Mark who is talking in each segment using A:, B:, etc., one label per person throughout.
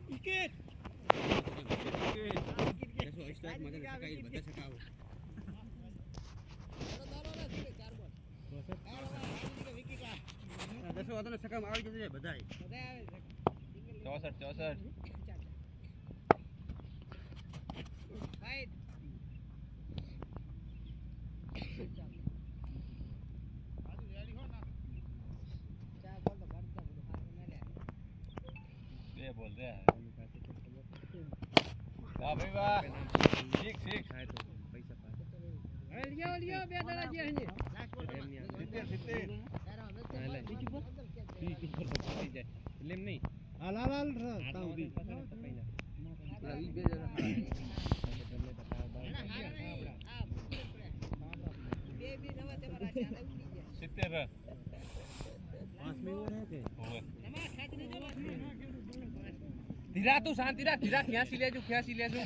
A: Wicket
B: strike માં સકાઈ બધા સકાવો દસો વાતનો સકામ આવી જશે બધાય 64 બે બોલ દે વાહ ભાઈ વાહ ઠીક પૈસા પાસ હવે લ્યો બે દડા જે હે લેમ નહીં હાલ તાઉદી રવિ બે જણા બે બી નવા તે મારા ચાલે ઉડી ગયા 70 રન 5 મિનિટ હે કે ઓવે નમા ખાતરી જો ધીરા તું શાંતિ રાખ ધીરા 86 લેજો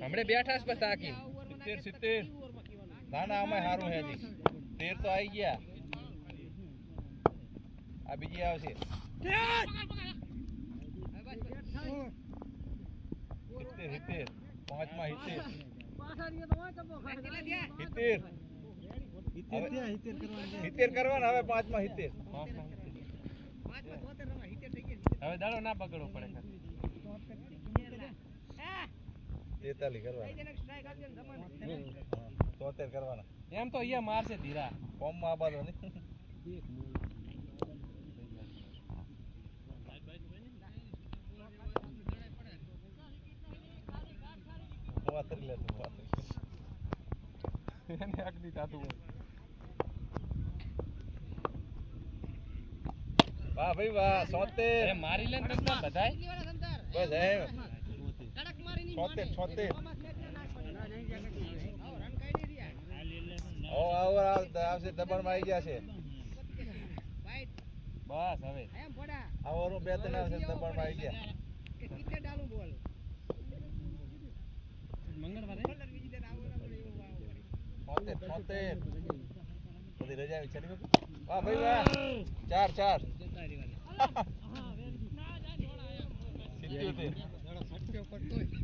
B: હમણે બેઠા છે તાકી 70 ના અમે હારું હે જી 13 તો આવી ગયા આ બીજી આવશે 70 પાંચમાં 70 કરવાના હવે પાંચમાં 70 હવે દાડો ના પકડવો પડે 43 કરવાના 73 કરવાના એમ તો અહીંયા મારશે ધીરા કોમમાં આબાદો નહીં વાતરી લે તું વાતરી એને આગની તાતું વાહ ભાઈ વાહ 70 મારી લે ને બધાય બસ હે કડક મારી ની 76 ઓ આવશે દબાણ માં આવી ગયા છે બસ હવે એમ ફોડા આવરું બે ત્રણ આવશે દબાણ માં આવી ગયા કિતે ડાલું બોલ મંગળવારે 76 બધી રજા આવી ચડી વાહ ભાઈ વાહ 4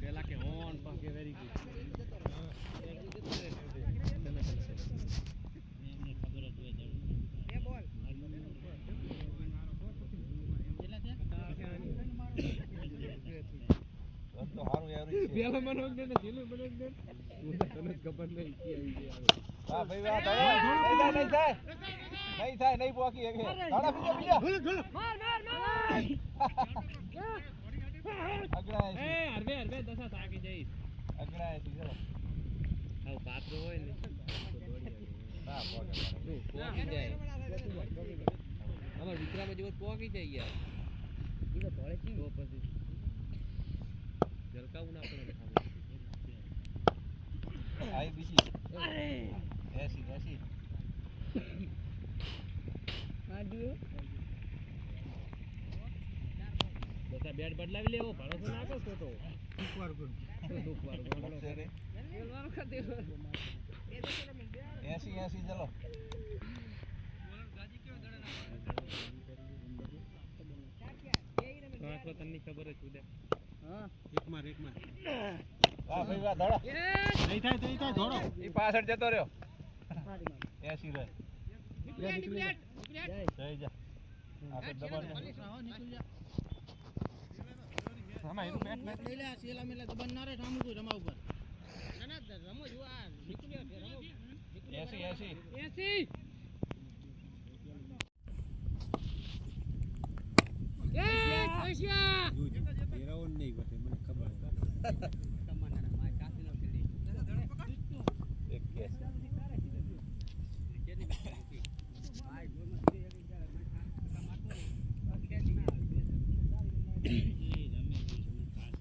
B: પેલા કે ઓન પાકે વેરી ગુડ તો હારું એવરેજ છે પેલા મનોજ ને જીલું મનોજ ને તને ખબર નહીં કે આવી ગઈ વાહ ભાઈ વાહ નહીં થાય નહીં પોકી એક દાડા બીજા માર અગડા એ હરવે દસા થાકી જઈશ અગડા એ ચલો આવ પાત્રો હોય ને તો દોડી ના પોકી જાય અમાર વિક્રમ જેવો પોકી જાય યાર ઈ તો ધોળે કી તો પછી જલકાવું ના પડે આઈ બીજી એસી આડ્યો બતા બેટ બદલાવી લેવો ભાડો તો નાખો ફોટો દુખવાર ચલો 80 ચલો આખો તને ખબર જ ઉડે હા એક માર વાહ ભાઈ વાહ ધોડો નહીં થાય ધોડો ઈ પાછળ જતો રહ્યો 80 રન નીકળી જા આપણે દબાણ નીકળી જા સામા એનું બેટ લઈ લે સેલા મેલા દબાણ ના રે રામુ કોઈ રમા ઉપર ના રમો જો આ નીકળ્યો છે રમો 80 પૈસા એરાવન નહીં વટે મને ખબર તમારા માં કાફીનો ખેડી એક કેસ કેની ભાઈ ગોમાં દે એક જરા મારતો ખેડી ના આવે એ રમે ખાસ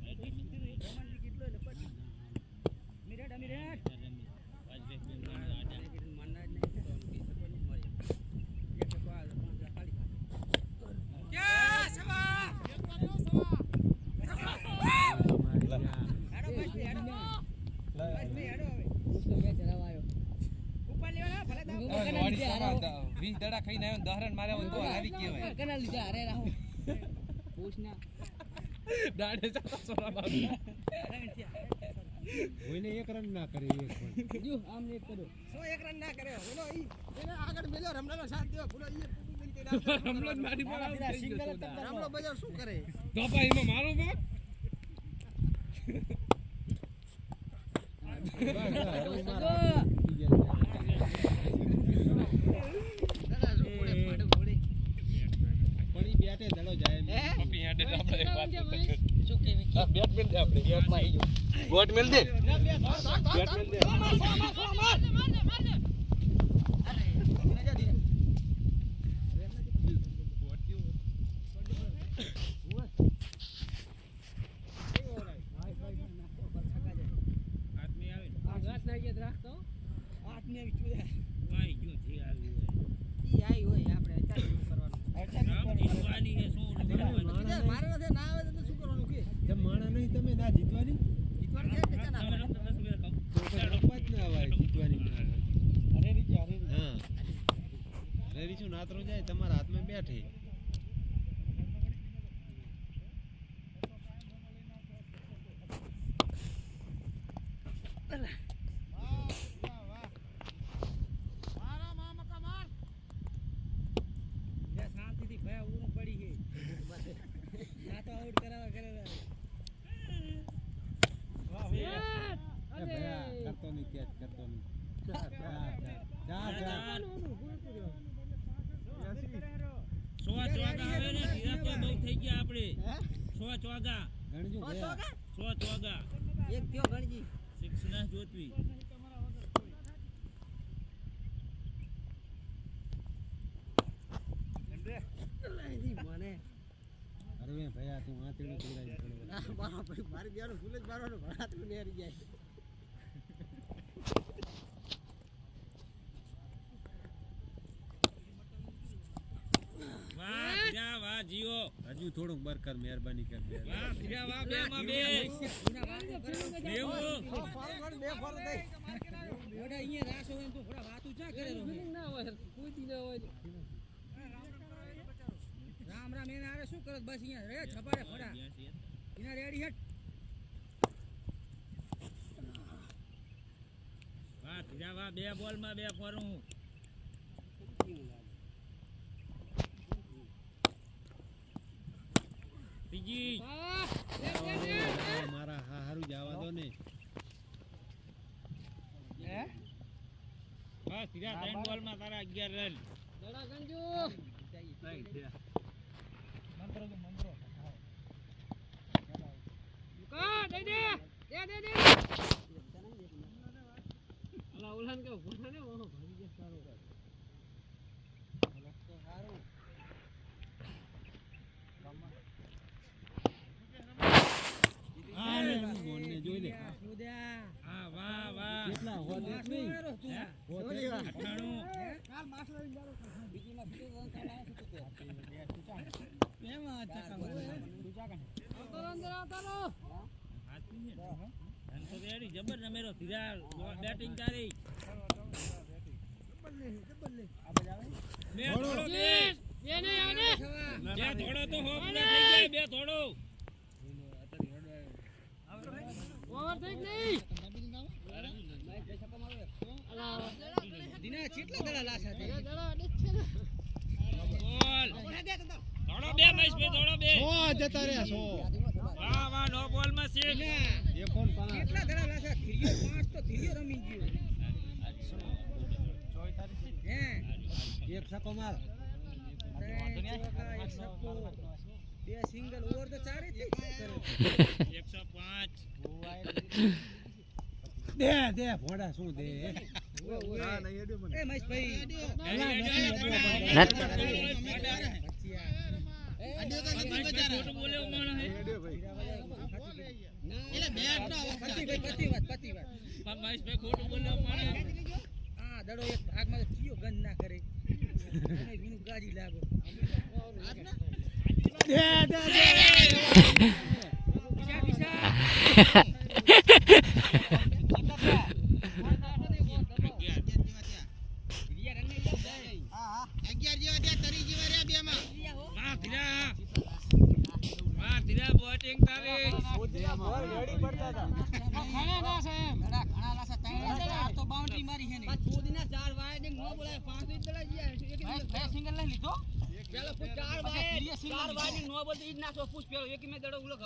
B: રમણ કેટલો ને પછી મિરેટ પાંચ બેક મનના નહીં તો સકોની મરે એક તો આ ખાલી ક્યા સવા વીસ દડા ખાઈને આવ્યો દહરણ માર્યા હોય તો હારી કેવાય કના લીધે હારે રાહો પૂછના
A: દાડે જાતા સોરા બાબુ
C: કોઈને એક રન ના કરે એક પણ
B: જો આમ એક કરો
D: 101 રન ના કરે બોલો ઈ એને આગળ મેલ્યો રમલાનો સાથ દેવો બોલો ઈ
A: રમલો જ મારી પર આઉટ થઈ
B: સિંગલ
A: ગયો
B: જ તમે
D: રમલો બજાર શું કરે
A: તો ભાઈ એમાં મારો ભાગ
D: દાદા શું બોલે ફાડું બોલે
C: પણ ઈ બેટે દડો જાય એમ.
A: પપી આડે આપણે એક વાત
B: શું કેવી
A: આ બેટ મેલ દે આપણે બેટ માં આવી ગયો ગોટ મેલ દે બેટ મેલ દે આદમી આવે ને
B: ઘાટ નાખી જ રાખતો
D: આઠની આવી ચૂડ્યા
A: આઈ ગયો જે આવી
D: ઈ આઈ હોય આપણે અત્યારે શું કરવાનું
A: રામ જીતવાની હે શું
D: બીજા મારે નથી ના આવે તો શું કરવાનું કે
C: જેમ માણા નહીં તમે ના જીતવાની
D: જીતવાનું છે કે ના આવે?
C: તો કોઈ રમવા જ ના અવાય જીતવાની હા રેડી શું નાતરો જાય તમારા હાથમાં બેઠે
B: શાંતિથી ભયા ઊરું પડી છે ના તો આઉટ કરાવવા કરે
C: એ ભયા કરતો નહીં કેચ કરતો નહીં ચાર
A: સો ચોગા આવે ને ધીરા તો બહુ થઈ ગયા આપણે સો ચોગા
C: ગણજો ભયા
A: સો ચોગા
D: એક થયો ગણજી
A: સિક્સ ના જોતવી
D: મને
C: અરે ભયા તું આંતરડું ચડાવી પડે
D: ના મારા ભાઈ મારી બેનો ફૂલ જ મારવાનો ભણાત ને હરી જાય
A: વાહ ધીરા વાહ જીઓ
C: હજુ થોડુંક બરકર મહેરબાની કર બે
A: વાહ ધીરા વાહ બે માં બે
B: એના વાતો કરે
A: બેવું
D: ફોરવર્ડ બે ફોર દે
B: ઓડા અહીંયા રાસો હોય તો થોડા વાતું ચા કરે ના હોય કોઈ દી ના હોય રામ રામ એને આરે શું કરત બસ અહીંયા રે છપારે ફડા એના રેડી હેટ
A: વાહ ધીરા વાહ બે બોલ માં બે ફરું ત્રીજી
C: મારા હારું જવા દો ને
A: બસ ધીરા ત્રણ બોલ માં તારા 11 રન
B: દડા ગંજુ કા દે દે અલા ઉલાન કે ઉભા ને ઓહો ભાગી ગયા સારો
C: બોલને જોઈ લે
A: હા વાહ વાહ
C: કેટલા હોત એક નહીં હોત એક નહીં.
A: 98
D: કાલ માસ લઈ જાવ
B: બીજી માં બીજું રન કાઢા શું તો
D: એમાં ચકા
B: અંદર આવતારો
A: રન તો રેડી જબર રમેરો ધીરા બેટિંગ તારી બે થોડો બે
B: એ નહીં આવે
A: બે થોડો તો હોપ ના થઈ જાય બે થોડો
B: ઓવર થઈ નહીં
D: દિના કેટલા દડા લાસા છે
A: બોલ થોડો બે મેચ બે થોડો બે
C: સો જતા રહ્યા સો
A: વાહ વાહ નો બોલ માં છે
C: એ કોણ પાંચ
D: કેટલા દડા લાસા થીરિયો પાંચ તો થીરિયો રમી ગયો હે
C: એક સકો માર
D: ત્રણ ચોકા એક સપ્પો બે સિંગલ ઓવર તો ચારે જ કરે
A: 105
C: દે ભોડા શું દે
D: એ મહેશભાઈ
A: ખોટું બોલ્યો માણસ હે
D: પતિ વાત
A: મહેશભાઈ ખોટું બોલ્યો માણસ
D: હા દડો એક ભાગમાં તો ચિયો ગંધ ના કરે અને વિનું ગાજી લાગો
A: વાહ ધીરા
B: ઓજીના બોલ રેડી પડતા હતા
D: ઘણા ના છે એમ ઘણા ના છે ત્રણ ચાર તો બાઉન્ડરી મારી છે ને કોદીના ચાર વાઇડિંગ નો બોલાય પાંચ ઈ ચલા ગયા એક સિંગલ લઈ લીધો પેલો ચાર વાઇડિંગ નો બોલ ઈ જ નાખો પૂછ પેલો એક મે દડો ઉલો